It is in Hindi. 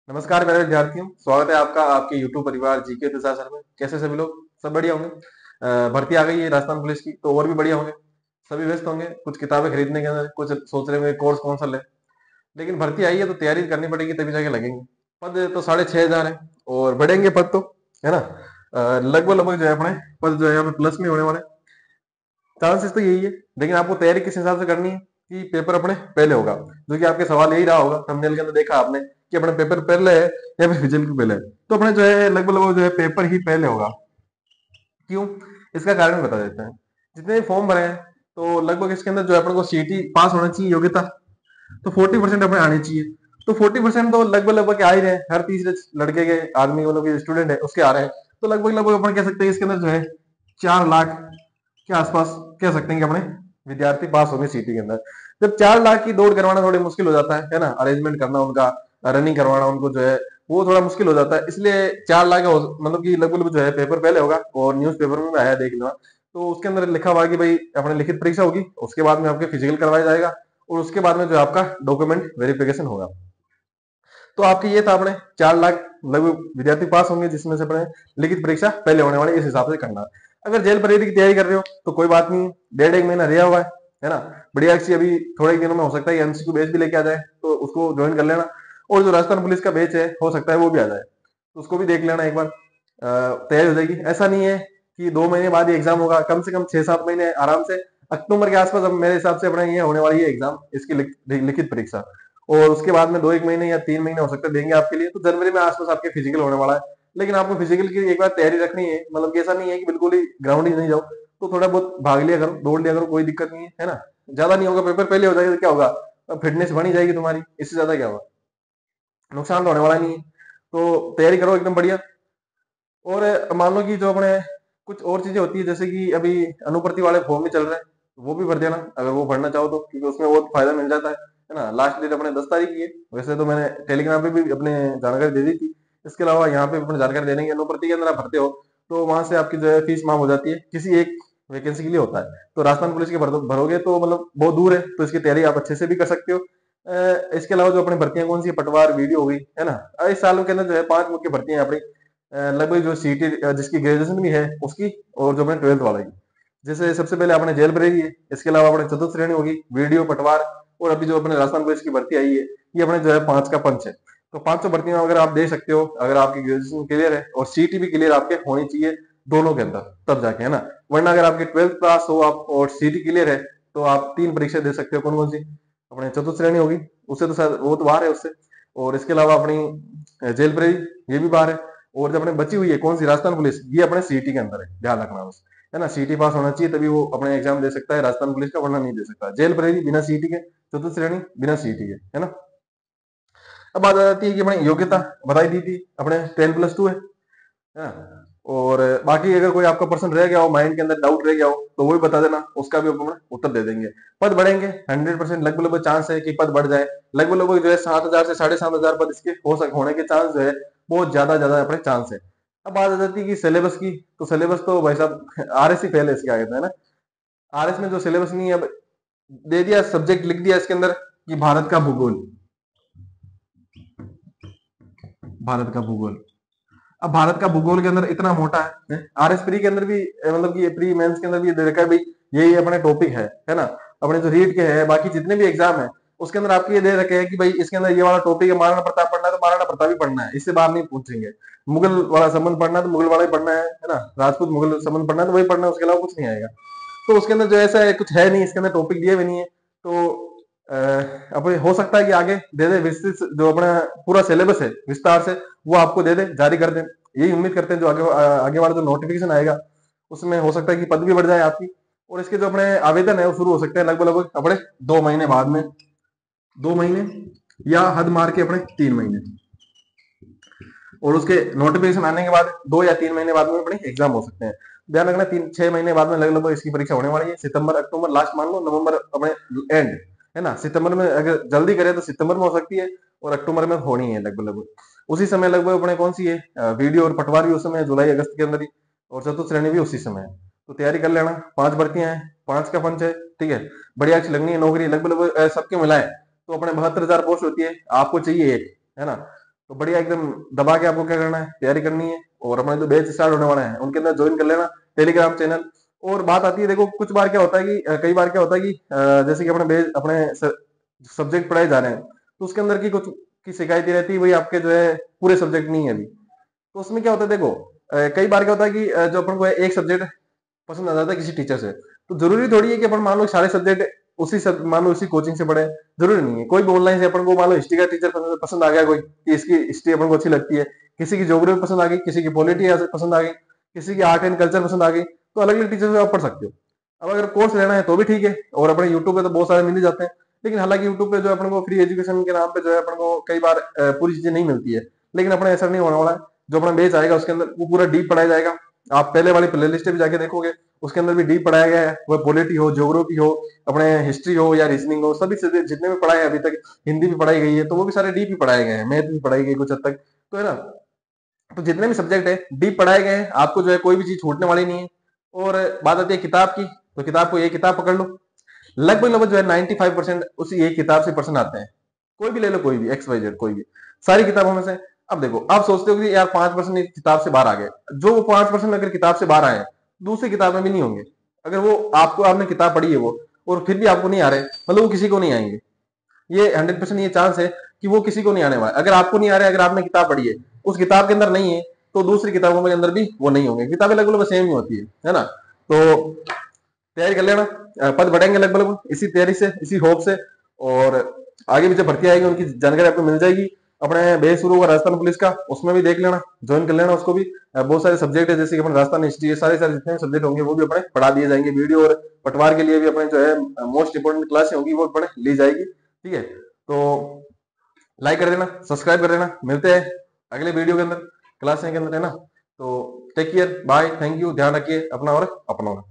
नमस्कार मेरे विद्यार्थियों, स्वागत है आपका आपके YouTube परिवार जीके तुषार सर में। कैसे सभी लोग? सब बढ़िया होंगे। भर्ती आ गई है राजस्थान पुलिस की, तो और भी बढ़िया होंगे। सभी व्यस्त होंगे, कुछ किताबें खरीदने के अंदर, कुछ सोच रहे होंगे कोर्स कौन सा ले। लेकिन भर्ती आई है तो तैयारी करनी पड़ेगी, तभी जाके लगेंगे। पद तो 6,500 है और बढ़ेंगे पद तो, है ना। लगभग लगभग जो है अपने पद जो है यहाँ पे प्लस में होने वाले। चांसेस तो यही है, लेकिन आपको तैयारी किस हिसाब से करनी है कि पेपर अपने पहले होगा। जो कि आपके सवाल यही रहा होगा, थंबनेल के अंदर देखा आपने कि अपने पेपर पहले है या फिर फिजिकल के पहले है। तो अपने जो है लगभग लगभग जो है पेपर ही पहले होगा। क्यों? इसका कारण बता देते हैं। जितने फॉर्म भरे हैं तो लगभग इसके अंदर जो है अपन को सीटी पास होना चाहिए योग्यता, तो 40% अपने आनी चाहिए। तो 40% तो लगभग लगभग आ ही रहे हैं, हर तीसरे लड़के के आदमी मतलब स्टूडेंट है उसके आ रहे हैं। तो लगभग लगभग अपन कह सकते हैं इसके अंदर जो है 4 लाख के आसपास कह सकते हैं कि अपने विद्यार्थी पास होंगे सीटी के अंदर। जब 4 लाख की दौड़ करवाना थोड़ी मुश्किल हो जाता है ना, अरेंजमेंट करना उनका, रनिंग करवाना उनको जो है वो थोड़ा मुश्किल हो जाता है। इसलिए 4 लाख मतलब कि लगभग जो है पेपर पहले होगा, और न्यूज पेपर में भी आया देख लेना। तो उसके अंदर लिखा हुआ है कि भाई अपने लिखित परीक्षा होगी, उसके बाद में आपके फिजिकल करवाया जाएगा, और उसके बाद में जो है आपका डॉक्यूमेंट वेरिफिकेशन होगा। तो आपके ये था अपने 4 लाख लगभग विद्यार्थी पास होंगे, जिसमें से अपने लिखित परीक्षा पहले होने वाली, इस हिसाब से करना। अगर जेल परेड की तैयारी कर रहे हो तो कोई बात नहीं, 1.5 1 महीना रहा हुआ है ना। बढ़िया सी अभी थोड़े दिनों में हो सकता है एमसीक्यू बेच भी लेके आ जाए, तो उसको ज्वाइन कर लेना। और जो राजस्थान पुलिस का बेच है हो सकता है वो भी आ जाए, तो उसको भी देख लेना एक बार। तैयारी हो जाएगी। ऐसा नहीं है कि 2 महीने बाद ही एग्जाम होगा, कम से कम 6 7 महीने आराम से अक्टूबर के आसपास अब मेरे हिसाब से अपने ये होने वाली है एग्जाम, इसकी लिखित परीक्षा। और उसके बाद में 2 1 महीने या 3 महीने हो सकते हैं देंगे आपके लिए, तो जनवरी में आसपास आपके फिजिकल होने वाला है। लेकिन आपको फिजिकल की एक बार तैयारी रखनी है, मतलब कि ऐसा नहीं है कि बिल्कुल ही ग्राउंड ही नहीं जाओ। तो थोड़ा बहुत भाग लिया करो, दौड़ लिया करो, कोई दिक्कत नहीं है ना। ज्यादा नहीं होगा, पेपर पहले हो जाएगा तो क्या होगा, फिटनेस बनी जाएगी तुम्हारी, इससे ज्यादा क्या होगा, नुकसान तो होने वाला नहीं है। तो तैयारी करो एकदम बढ़िया। और मान लो कि जो अपने कुछ और चीजें होती है, जैसे कि अभी अनुप्रति वाले फॉर्म भी चल रहे हैं, वो भी भर देना अगर वो भरना चाहो तो, क्योंकि उसमें बहुत फायदा मिल जाता है ना। लास्ट डेट अपने 10 तारीख की है। वैसे तो मैंने टेलीग्राम पे भी अपने जानकारी दे दी थी। इसके अलावा यहाँ पे अपने जानकारी देने की, अनुप्रति के अंदर आप भरते हो तो वहां से आपकी जो है फीस माफ हो जाती है, किसी एक वैकेंसी के लिए होता है। तो राजस्थान पुलिस के भरोगे तो मतलब बहुत दूर है, तो इसकी तैयारी आप अच्छे से भी कर सकते हो। इसके अलावा जो अपनी भर्तियां कौन सी है, पटवार वीडियो हो गई, है ना। इस साल के अंदर जो है 5 मुख्य भर्तियां हैं अपनी। लगभग जो सीटी जिसकी ग्रेजुएशन भी है उसकी, और जो अपने 12th वाला की। जैसे सबसे पहले अपने जेल ब्रेक है, इसके अलावा अपने चतुर्थ श्रेणी होगी, वीडियो, पटवार, और अभी जो अपने राजस्थान पुलिस की भर्ती आई है, ये अपने जो है 5 का पंच है। तो 500 भर्तियां अगर आप दे सकते हो, अगर आपकी ग्रेजुएशन क्लियर है और सीटी भी क्लियर आपके होनी चाहिए दोनों के अंदर, तब जाके, है ना। वरना अगर आपकी 12th पास हो आप और सीटी क्लियर है, तो आप 3 परीक्षा दे सकते हो। कौन कौन सी? अपने चतुर्थ श्रेणी होगी, उससे तो शायद वो तो बाहर है उससे। और इसके अलावा अपनी जेल ब्रेक, ये भी बाहर है। और जो अपने बची हुई है कौन सी, राजस्थान पुलिस, ये अपने सीटी के अंदर है, ध्यान रखना बस, है ना। सीटी पास होना चाहिए तभी वो अपने एग्जाम दे सकता है राजस्थान पुलिस का, वरना नहीं दे सकता। जेल परेगी बिना सीटी के, चतुर्थ श्रेणी बिना सीटी के, है ना। अब बात आ जाती है कि अपनी योग्यता बताई दी थी अपने 10+2 है ना। और बाकी अगर कोई आपका पर्सन रह गया हो, माइंड के अंदर डाउट रह गया हो, तो वो भी बता देना, उसका भी अपन उत्तर दे देंगे। पद बढ़ेंगे 100%, लगभग लगभग चांस है कि पद बढ़ जाए। लगभग लगभग जो है 7,000 से 7,500 पद इसके होने के चांस जो है बहुत ज्यादा ज्यादा अपने चांस है। अब बात आ जाती है कि सिलेबस की, तो सिलेबस तो भाई साहब आरएस ही फेल है इसके आगे तो, है ना। आरएस में जो सिलेबस नहीं है, अब दे दिया सब्जेक्ट, लिख दिया इसके अंदर कि भारत का भूगोल, भारत का भूगोल। अब भारत का भूगोल के अंदर इतना मोटा है, आरएस प्री के अंदर भी मतलब कि प्री मेंस के अंदर भी दे रखा है भाई, यही अपने टॉपिक है ना। अपने जो रीट के है, बाकी जितने भी एग्जाम है उसके अंदर आपके ये दे रखे हैं कि भाई इसके अंदर ये वाला टॉपिक है, महाराणा प्रताप पढ़ना है तो महाराणा प्रताप ही पढ़ना है, इससे बाहर नहीं पूछेंगे। मुगल वाला संबंध पढ़ना है तो मुगल वाला ही पढ़ना है ना। राजपूत मुगल संबंध पढ़ना है तो वही पढ़ना है, उसके अलावा कुछ नहीं आएगा। तो उसके अंदर जो ऐसा है कुछ है नहीं, इसके अंदर टॉपिक दिए भी नहीं है। तो अब हो सकता है कि आगे दे दे विस्तृत, जो अपना पूरा सिलेबस है विस्तार से, वो आपको दे दे, जारी कर दे। यही उम्मीद करते हैं, जो आगे वाला जो नोटिफिकेशन आएगा उसमें हो सकता है कि पद भी बढ़ जाए आपकी। और इसके जो अपने आवेदन है वो शुरू हो सकते हैं लगभग लगभग अपने 2 महीने बाद में, 2 महीने या हद मार के अपने 3 महीने। और उसके नोटिफिकेशन आने के बाद 2 या 3 महीने बाद में अपने एग्जाम हो सकते हैं। ध्यान रखना 3 6 महीने बाद में लगभग लगभग इसकी परीक्षा होने वाली है। सितंबर अक्टूबर लास्ट मान लो, नवंबर अपने एंड, है ना। सितंबर में अगर जल्दी करे तो सितंबर में हो सकती है, और अक्टूबर में होनी है लगभग लगभग उसी समय। लगभग अपने कौन सी है वीडियो और पटवार भी उस समय जुलाई अगस्त के अंदर ही, और चतुर्थ श्रेणी भी उसी समय है। तो तैयारी कर लेना, 5 भर्तियां हैं, 5 का पंच है, ठीक है। बढ़िया अच्छी लगनी है नौकरी, लगभग लगभग सबके मिलाए तो अपने 72,000 पोस्ट होती है, आपको चाहिए एक, है ना। तो बढ़िया एकदम दबा के आपको क्या करना है, तैयारी करनी है। और अपना जो बैच स्टार्ट होने वाला है उनके अंदर ज्वाइन कर लेना टेलीग्राम चैनल। और बात आती है, देखो कुछ बार क्या होता है कि कई बार क्या होता है कि जैसे कि अपने बैच अपने सब्जेक्ट पढ़ाए जा रहे हैं, तो उसके अंदर की कुछ की शिकायत ये रहती है, वही आपके जो है पूरे सब्जेक्ट नहीं है अभी। तो उसमें क्या होता है, देखो कई बार क्या होता है कि जो अपन को एक सब्जेक्ट पसंद आ जाता है किसी टीचर से, तो जरूरी थोड़ी है कि अपन मान लो सारे सब्जेक्ट मान लो उसी कोचिंग से पढ़े। जरूरी नहीं है, कोई भी ऑनलाइन से अपन को मान लो हिस्ट्री का टीचर पसंद आ गया कोई, कि इसकी हिस्ट्री अपन को अच्छी लगती है, किसी की ज्योग्राफी पसंद आ गई, किसी की पॉलिटी पसंद आ गई, किसी की आर्ट एंड कल्चर पसंद आ गई, तो अलग अलग टीचर से आप पढ़ सकते हो। अब अगर कोर्स लेना है तो भी ठीक है, और अपने यूट्यूब पे तो बहुत सारे मिल ही जाते हैं। लेकिन हालांकि यूट्यूब पे जो अपन को फ्री एजुकेशन के नाम पे जो है अपन को कई बार पूरी चीजें नहीं मिलती है। लेकिन अपने ऐसा नहीं होने वाला है, जो अपना बेच आएगा उसके अंदर वो पूरा डीप पढ़ाया जाएगा। आप पहले वाली प्ले लिस्ट भी जाके देखोगे, उसके अंदर भी डीप पढ़ाया गया है, वह पॉलिटी हो, ज्योग्राफी हो, अपने हिस्ट्री हो या रीजनिंग हो, सभी से जितने भी पढ़ाए हैं अभी तक, हिंदी भी पढ़ाई गई है तो वो भी सारे डीप ही पढ़ाए गए हैं, मैथ भी पढ़ाई गई कुछ हद तक, तो है ना। तो जितने भी सब्जेक्ट है डीप पढ़ाए गए हैं, आपको जो है कोई भी चीज छूटने वाली नहीं है। और बात आती है किताब की, तो किताब को ये किताब पकड़ लो, लगभग लगभग जो है 95% उसी एक किताब से पर्सन आते हैं। कोई भी ले लो, कोई भी एक्स वाई जेड कोई भी, सारी किताबों में से। अब देखो आप सोचते हो कि यार 5% किताब से बाहर आ गए, जो वो 5% अगर किताब से बाहर आए दूसरी किताब में भी नहीं होंगे। अगर वो आपको आपने किताब पढ़ी है वो, और फिर भी आपको नहीं आ रहे, मतलब वो किसी को नहीं आएंगे। ये 100% ये चांस है कि वो किसी को नहीं आने वाला। अगर आपको नहीं आ रहा है, अगर आपने किताब पढ़ी है उस किताब के अंदर नहीं है, तो दूसरी किताबों के अंदर भी वो नहीं होंगे। किताबें लगभग सेम ही होती है ना। तो तैयारी कर लेना, पद बढ़ेंगे लगभग लगभग इसी तैयारी से, इसी होप से। और आगे भी जब भर्ती आएगी उनकी जानकारी आपको मिल जाएगी। अपने बेस शुरू होगा राजस्थान पुलिस का, उसमें भी देख लेना, ज्वाइन कर लेना उसको भी। बहुत सारे सब्जेक्ट है, जैसे कि अपने राजस्थान हिस्ट्री है, सारे सारे जितने सब्जेक्ट होंगे वो भी अपने पढ़ा दिए जाएंगे वीडियो। और पटवार के लिए भी अपने जो है मोस्ट इंपोर्टेंट क्लास होगी वो अपने ली जाएगी। ठीक है, तो लाइक कर देना, सब्सक्राइब कर देना। मिलते हैं अगले वीडियो के अंदर, क्लास के अंदर, है ना। तो take care, bye, thank you, ध्यान रखिए अपना और अपनों का।